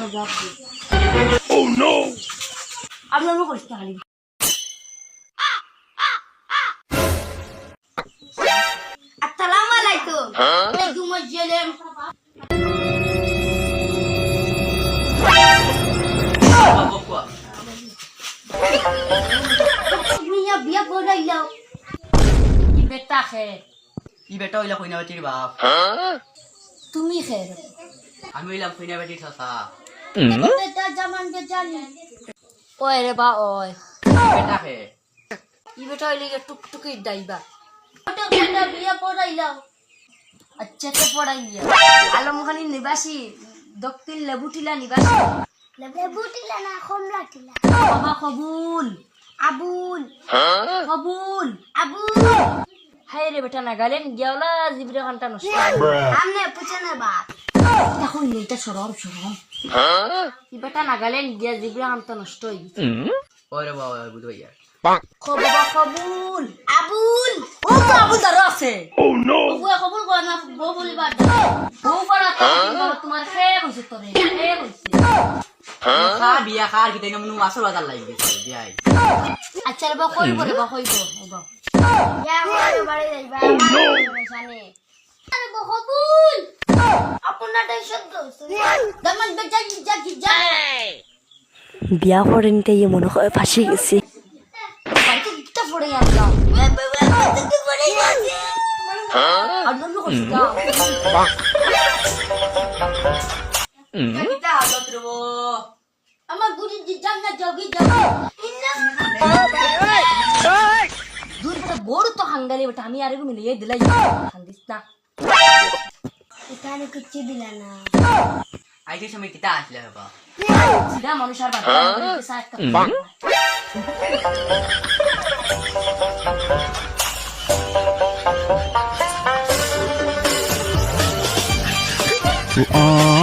Oh no! আপনার মুখ করিস খালি আসসালামু আলাইকুম তোমার জেলেম মিয়া বিয়া করাইলাও কি বেটা খে ই বেটা হইলা কইনা বেটির বাপ তুমি খে আমি হইলাম কইনা বেটির চাচা বেটা জামান কে জানি ওই রে বা ওই বেটা হে ই বেটা হইলে টুকটুকি দাইবা ওটা বেটা বিয়া করাইলাও আচ্ছা তে পড়াইয়া আলমখানি নিবাসী দক্ষিণ লেবুটিলা নিবাসী লেবুটিলা না কমলাটিলা বাবা কবুল আবুল কবুল আবুল হায় রে বেটা নাগালেন গিয়াওলা জিবরে কান্তা নষ্ট আমনে পুছনে বাপ এখন এটা সরম ই বেটা নাগালেন গিয়া জিবরে কান্তা নষ্ট হই ওরে বাবা বুঝ ভাইয়া বাবা কবুল আবুল ও তো আবুল দারো আছে Oh no! বুয়া কবুল কর না বউ বলিবার বউ পড়া তোমার খে কইছে তোরে খে কইছে খা বিয়া খার কি তাই নমু আসর বাজার লাগি গেছে বিয়াই আচ্ছা রে বা কইব রে বা কইব ইয়া আমার বাড়ি যাইবা জানে আরে বা কবুল আপনার দেশ তো দামান বেজা যা বিয়া করেন তাই মনে হয় ফাঁসি গেছি বাড়িতে গিটা পড়ে আসলাম পড়ে গেছে আর দম করছিস কিটা হালত রে বো আমার গুড়ি জাঙ্গা জগি দূর বেটা বড় তো হাঙ্গালি বেটা আমি আরেকটু মিলিয়ে দিলাই হাঙ্গিস না এখানে কিচ্ছু দিলা না আইতে সময় কিটা আসলে বাবা সিধা মানুষ আর বাচ্চা সাথ Oh!